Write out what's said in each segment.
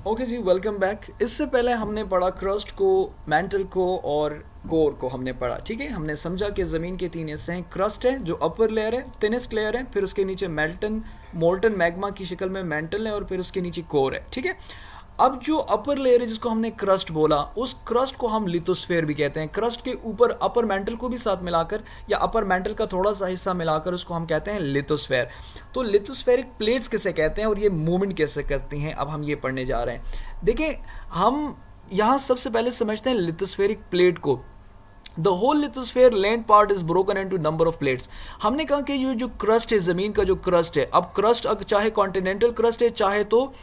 Okay जी, welcome back. इससे पहले हमने पढ़ा क्रस्ट को, मैंटल को और कोर को हमने पढ़ा। ठीक है, हमने समझा कि ज़मीन के तीन हिस्से हैं। क्रस्ट है जो अपर लेयर है, थिनेस्ट लेयर है, फिर उसके नीचे मोल्टन मैग्मा की शक्ल में मैंटल है, और फिर उसके नीचे कोर है। ठीक है, अब जो अपर लेयर है जिसको हमने क्रस्ट बोला, उस क्रस्ट को हम लिथोस्फेयर भी कहते हैं। क्रस्ट के ऊपर अपर मेंटल को भी साथ मिलाकर या अपर मेंटल का थोड़ा सा हिस्सा मिलाकर उसको हम कहते हैं लिथोस्फेयर। तो लिथोस्फेरिक प्लेट्स किसे कहते हैं और ये मूवमेंट कैसे करती हैं, अब हम ये पढ़ने जा रहे हैं। देखिए, हम यहाँ सबसे पहले समझते हैं लिथोस्फेरिक प्लेट को। The whole lithosphere land part is broken into number of plates. हमने कहा कि ये जो क्रस्ट है, ज़मीन का जो क्रस्ट है, अब क्रस्ट अगर चाहे कॉन्टिनेंटल क्रस्ट है, चाहे तो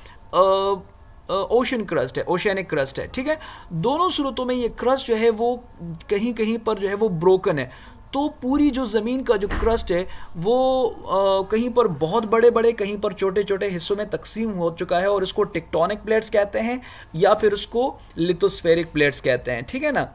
ओशन क्रस्ट है, ओशियनिक क्रस्ट है। ठीक है, दोनों सूरतों में ये क्रस्ट जो है वो कहीं कहीं पर जो है वो ब्रोकन है। तो पूरी जो ज़मीन का जो क्रस्ट है वो कहीं पर बहुत बड़े बड़े, कहीं पर छोटे छोटे हिस्सों में तकसीम हो चुका है, और इसको टेक्टोनिक प्लेट्स कहते हैं या फिर उसको लिथोस्फेरिक प्लेट्स कहते हैं। ठीक है ना।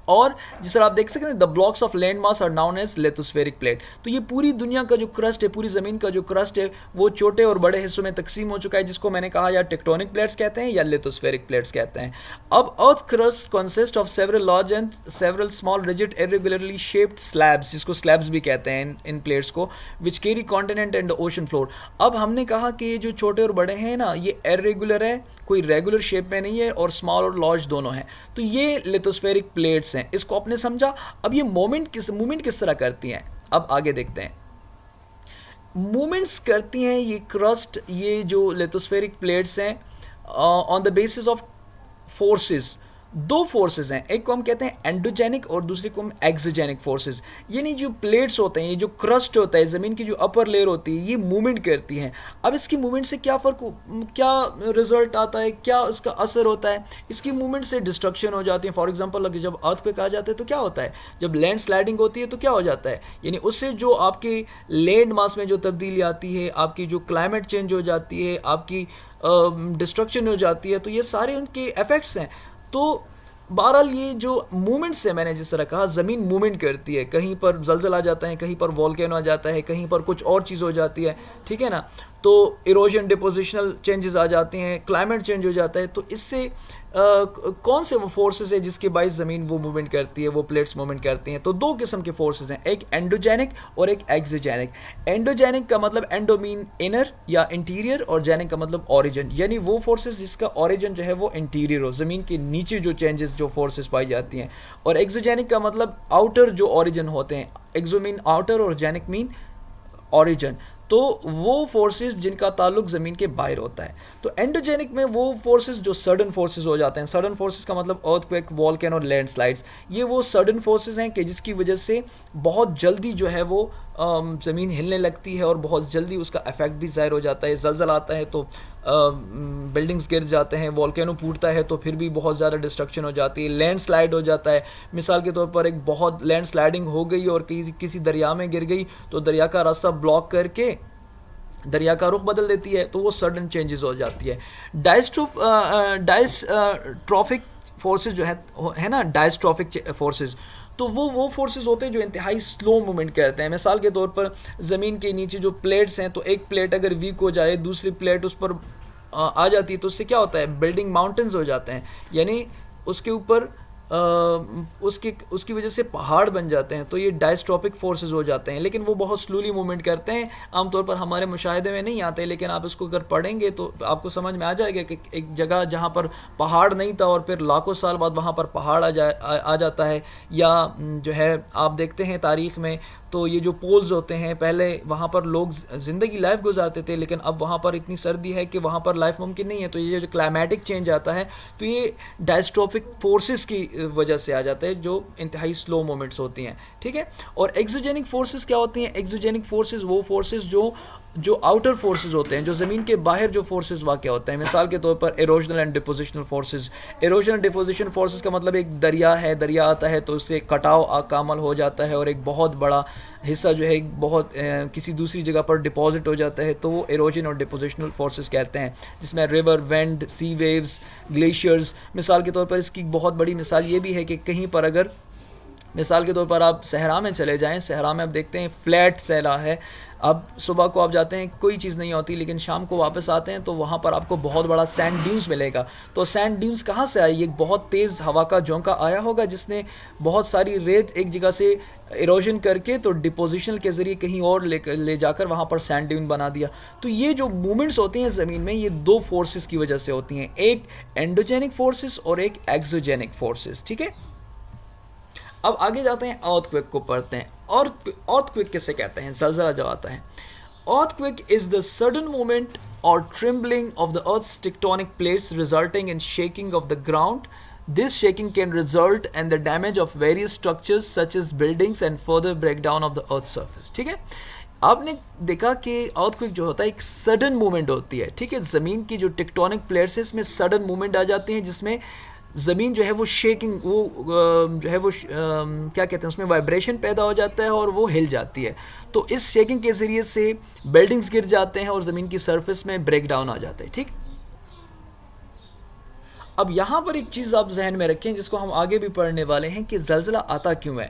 और जिस तरह आप देख सकते हैं, the blocks of land mass are known as lithospheric plate. तो ये पूरी दुनिया का जो क्रस्ट है, पूरी ज़मीन का जो क्रस्ट है, वो छोटे और बड़े हिस्सों में तकसीम हो चुका है, जिसको मैंने कहा या टेक्टोनिक प्लेट्स कहते हैं या लिथोस्फेरिक प्लेट्स कहते हैं। अब earth crust consist of several large and several small rigid irregularly shaped slabs, जिसको स्लैब्स भी कहते हैं इन प्लेट्स को, which carry continent and ocean floor. अब हमने कहा कि ये जो छोटे और बड़े हैं ना, ये इरेगुलर है, कोई रेगुलर शेप में नहीं है, और स्मॉल और लार्ज दोनों हैं। तो ये लिथोस्फेरिक प्लेट्स हैं, इसको आपने समझा। अब ये मूवमेंट किस तरह करती हैं, अब आगे देखते हैं। मूवमेंट्स करती हैं ये क्रस्ट, ये जो लिथोस्फेरिक प्लेट्स हैं, on the basis of forces. दो फोर्सेस हैं, एक को हम कहते हैं एंडोजेनिक और दूसरे को हम एक्सोजेनिक फोर्सेस। यानी जो प्लेट्स होते हैं, ये जो क्रस्ट होता है, ज़मीन की जो अपर लेयर होती है, ये मूवमेंट करती हैं। अब इसकी मूवमेंट से क्या क्या रिजल्ट आता है, क्या इसका असर होता है? इसकी मूवमेंट से डिस्ट्रक्शन हो जाती है। फॉर एग्जांपल, अगर जब अर्थक्वेक आ जाता है तो क्या होता है, जब लैंड स्लाइडिंग होती है तो क्या हो जाता है, यानी उससे जो आपके लैंड मास में जो तब्दीली आती है, आपकी जो क्लाइमेट चेंज हो जाती है, आपकी डिस्ट्रक्शन हो जाती है, तो ये सारे उनके इफ़ेक्ट्स हैं। तो बहरहाल ये जो मूवमेंट्स है, मैंने जिस तरह कहा, ज़मीन मूवमेंट करती है, कहीं पर जलजला आ जाता है, कहीं पर वॉल्केनो आ जाता है, कहीं पर कुछ और चीज़ हो जाती है। ठीक है ना। तो इरोजन, डिपोजिशनल चेंजेस आ जाते हैं, क्लाइमेट चेंज हो जाता है। तो इससे कौन से वो फोर्सेस है जिसके बाइस ज़मीन वो मूवमेंट करती है, वो प्लेट्स मूवमेंट करती हैं? तो दो किस्म के फोर्सेस हैं, एक एंडोजेनिक और एक एक्सोजेनिक। एंडोजेनिक का मतलब एंडो मीन इनर या इंटीरियर, और जेनिक का मतलब ओरिजिन, यानी वो फोर्सेस जिसका ओरिजिन जो है वो इंटीरियर हो, ज़मीन के नीचे जो चेंजेस, जो फोर्सेस पाई जाती हैं। और एक्सोजेनिक का मतलब आउटर जो ओरिजिन होते हैं। एक्सो मीन आउटर और जेनिक मीन ओरिजिन। तो वो फोर्सेस जिनका ताल्लुक ज़मीन के बाहर होता है। तो एंडोजेनिक में वो फोर्सेस जो सडन फोर्सेस हो जाते हैं। सडन फोर्सेस का मतलब अर्थक्वेक, वॉल्केनो और लैंडस्लाइड्स। ये वो सडन फोर्सेस हैं कि जिसकी वजह से बहुत जल्दी जो है वो ज़मीन हिलने लगती है, और बहुत जल्दी उसका इफेक्ट भी ज़ाहिर हो जाता है। जलजला आता है तो बिल्डिंग्स गिर जाते हैं, वॉल्केनो फूटता है तो फिर भी बहुत ज़्यादा डिस्ट्रक्शन हो जाती है, लैंडस्लाइड हो जाता है। मिसाल के तौर पर एक बहुत लैंडस्लाइडिंग हो गई और किसी दरिया में गिर गई, तो दरिया का रास्ता ब्लॉक करके दरिया का रुख बदल देती है, तो वो सडन चेंजेस हो जाती है। डायस्ट्रॉफिक फोर्सेस जो है ना, डायस्ट्रॉफिक फोर्सेस, तो वो फोर्सेस होते हैं जो इंतहाई स्लो मूवमेंट करते हैं। मिसाल के तौर पर ज़मीन के नीचे जो प्लेट्स हैं, तो एक प्लेट अगर वीक हो जाए, दूसरी प्लेट उस पर आ जाती है, तो उससे क्या होता है, बिल्डिंग माउंटेन्स हो जाते हैं, यानी उसके ऊपर उसकी वजह से पहाड़ बन जाते हैं। तो ये डायस्ट्रॉपिक फोर्सेस हो जाते हैं, लेकिन वो बहुत स्लोली मूवमेंट करते हैं, आमतौर पर हमारे मुशाहिदे में नहीं आते। लेकिन आप इसको अगर पढ़ेंगे तो आपको समझ में आ जाएगा कि एक जगह जहाँ पर पहाड़ नहीं था और फिर लाखों साल बाद वहाँ पर पहाड़ आ जाता है। या जो है, आप देखते हैं तारीख़ में, तो ये जो पोल्स होते हैं, पहले वहाँ पर लोग ज़िंदगी लाइफ गुजारते थे, लेकिन अब वहाँ पर इतनी सर्दी है कि वहाँ पर लाइफ मुमकिन नहीं है। तो ये जो क्लाइमेटिक चेंज आता है, तो ये डायस्ट्रॉपिक फोर्सेस की वजह से आ जाता है, जो इंतहाई स्लो मोमेंट्स होती हैं। ठीक है। और एक्सोजेनिक फोर्सेस क्या होती हैं? एक्सोजेनिक फोर्सेस वो फोर्सेस जो आउटर फोर्सेस होते हैं, जो ज़मीन के बाहर जो फोर्सेस वाक़ होते हैं। मिसाल के तौर पर erosional and depositional forces. Erosional deposition forces का मतलब एक दरिया है, दरिया आता है तो उससे कटाव कामल हो जाता है, और एक बहुत बड़ा हिस्सा जो है किसी दूसरी जगह पर डिपॉजिट हो जाता है, तो वो इरोजन और डिपोजिशनल फोर्सेस कहते हैं, जिसमें रिवर, वेंड, सी वेव्स, ग्लेशियर्स। मिसाल के तौर पर इसकी बहुत बड़ी मिसाल ये भी है कि कहीं पर अगर मिसाल के तौर पर आप सहरा में चले जाएं, सहरा में आप देखते हैं फ्लैट सहरा है। अब सुबह को आप जाते हैं कोई चीज़ नहीं होती, लेकिन शाम को वापस आते हैं तो वहाँ पर आपको बहुत बड़ा सैंड ड्यून्स मिलेगा। तो सैंड ड्यून्स कहाँ से आई? एक बहुत तेज़ हवा का झोंका आया होगा जिसने बहुत सारी रेत एक जगह से इरोजन करके तो डिपोजिशन के ज़रिए कहीं और ले जाकर वहाँ पर सैंड ड्यून बना दिया। तो ये जो मूवमेंट्स होती हैं ज़मीन में, ये दो फोर्सेस की वजह से होती हैं, एक एंडोजेनिक फोर्सेस और एक एक्सोजेनिक फोर्सेस। ठीक है, अब आगे जाते हैं, अर्थक्वेक को पढ़ते हैं। और अर्थक्वेक किसे कहते हैं? ज़लज़ला जब आता है, earthquake is the sudden movement और trembling of the earth's tectonic plates resulting in shaking of the ground. This shaking can result in the damage of various structures such as buildings and further breakdown of the earth's surface. ठीक है, आपने देखा कि earthquake जो होता है एक sudden movement होती है। ठीक है, ज़मीन की जो टेक्टोनिक प्लेट्स है इसमें सडन मूवमेंट आ जाती हैं, जिसमें ज़मीन जो है वो शेकिंग, वो जो है वो क्या कहते हैं, उसमें वाइब्रेशन पैदा हो जाता है और वो हिल जाती है। तो इस शेकिंग के ज़रिए से बिल्डिंग्स गिर जाते हैं और ज़मीन की सरफेस में ब्रेक डाउन आ जाता है। ठीक, अब यहाँ पर एक चीज़ आप जहन में रखें जिसको हम आगे भी पढ़ने वाले हैं कि ज़लज़ला आता क्यों है।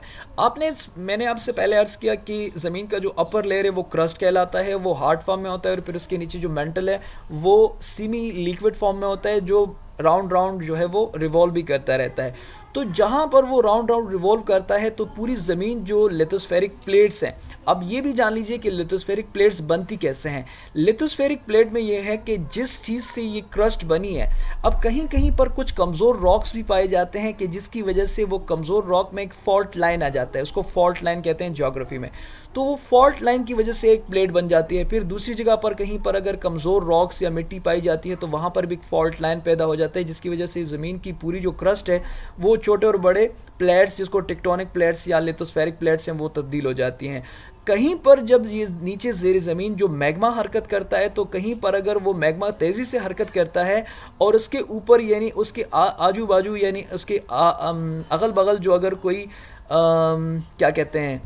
मैंने आपसे पहले अर्ज़ किया कि ज़मीन का जो अपर लेयर है वो क्रस्ट कहलाता है, वो हार्ड फॉर्म में होता है, और फिर उसके नीचे जो मेंटल है वो सीमी लिक्विड फॉर्म में होता है, जो राउंड राउंड जो है वो रिवॉल्व भी करता रहता है। तो जहाँ पर वो राउंड राउंड रिवॉल्व करता है तो पूरी ज़मीन जो लिथोस्फेरिक प्लेट्स हैं, अब ये भी जान लीजिए कि लिथोस्फेरिक प्लेट्स बनती कैसे हैं। लिथोस्फेरिक प्लेट में ये है कि जिस चीज़ से ये क्रस्ट बनी है, अब कहीं कहीं पर कुछ कमज़ोर रॉक्स भी पाए जाते हैं कि जिसकी वजह से वो कमज़ोर रॉक में एक फॉल्ट लाइन आ जाता है, उसको फॉल्ट लाइन कहते हैं ज्योग्राफी में। तो वो फॉल्ट लाइन की वजह से एक प्लेट बन जाती है। फिर दूसरी जगह पर कहीं पर अगर कमज़ोर रॉक्स या मिट्टी पाई जाती है तो वहाँ पर भी एक फॉल्ट लाइन पैदा हो जाता है, जिसकी वजह से ज़मीन की पूरी जो क्रस्ट है वो छोटे और बड़े प्लेट्स, जिसको टेक्टोनिक प्लेट्स या लिथोस्फेरिक प्लेट्स हैं, वो तब्दील हो जाती हैं। कहीं पर जब ये नीचे ज़ेर ज़मीन जो मैग्मा हरकत करता है, तो कहीं पर अगर वो मैग्मा तेज़ी से हरकत करता है और उसके ऊपर यानी उसके आजू बाजू यानी उसके अगल बगल जो अगर कोई क्या कहते हैं,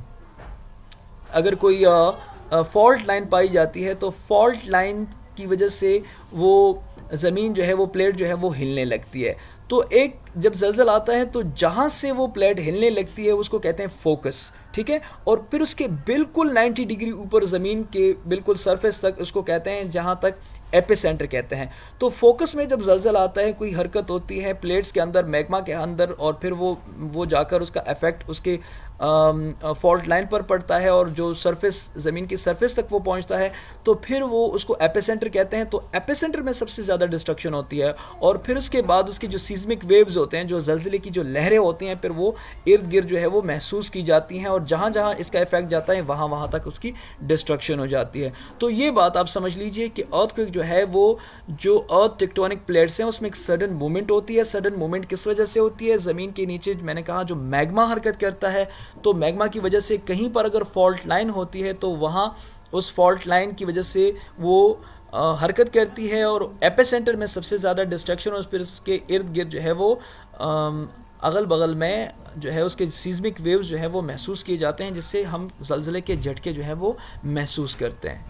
अगर कोई फॉल्ट लाइन पाई जाती है तो फॉल्ट लाइन की वजह से वो ज़मीन जो है वो प्लेट जो है वो हिलने लगती है। तो एक जब ज़लज़ला आता है तो जहाँ से वो प्लेट हिलने लगती है उसको कहते हैं फोकस। ठीक है, और फिर उसके बिल्कुल 90 डिग्री ऊपर ज़मीन के बिल्कुल सरफेस तक उसको कहते हैं, जहाँ तक एपिसेंटर कहते हैं। तो फोकस में जब ज़लज़ला आता है, कोई हरकत होती है प्लेट्स के अंदर, मैग्मा के अंदर, और फिर वो जाकर उसका इफेक्ट उसके फॉल्ट लाइन पर पड़ता है और जो सरफेस ज़मीन की सरफेस तक वो पहुंचता है, तो फिर वो उसको एपिसेंटर कहते हैं। तो एपिसेंटर में सबसे ज़्यादा डिस्ट्रक्शन होती है, और फिर उसके बाद उसके जो सीज़मिक वेव्स होते हैं, जो ज़लज़ले की जो लहरें होती हैं, फिर वो इर्द गिर्द जो है वो महसूस की जाती हैं, और जहाँ जहाँ इसका इफेक्ट जाता है वहाँ वहाँ तक उसकी डिस्ट्रक्शन हो जाती है। तो ये बात आप समझ लीजिए कि अर्थक्वेक जो है वो जो अर्थ टेक्टोनिक प्लेट्स हैं उसमें एक सडन मूवमेंट होती है। सडन मूवमेंट किस वजह से होती है? ज़मीन के नीचे मैंने कहा जो मैग्मा हरकत करता है, तो मैग्मा की वजह से कहीं पर अगर फॉल्ट लाइन होती है तो वहाँ उस फॉल्ट लाइन की वजह से वो हरकत करती है, और एपिसेंटर में सबसे ज़्यादा डिस्ट्रक्शन, और फिर उसके इर्द गिर्द जो है वो अगल बगल में जो है उसके सीज़मिक वेव्स जो है वो महसूस किए जाते हैं, जिससे हम ज़लज़ले के झटके जो है वो महसूस करते हैं।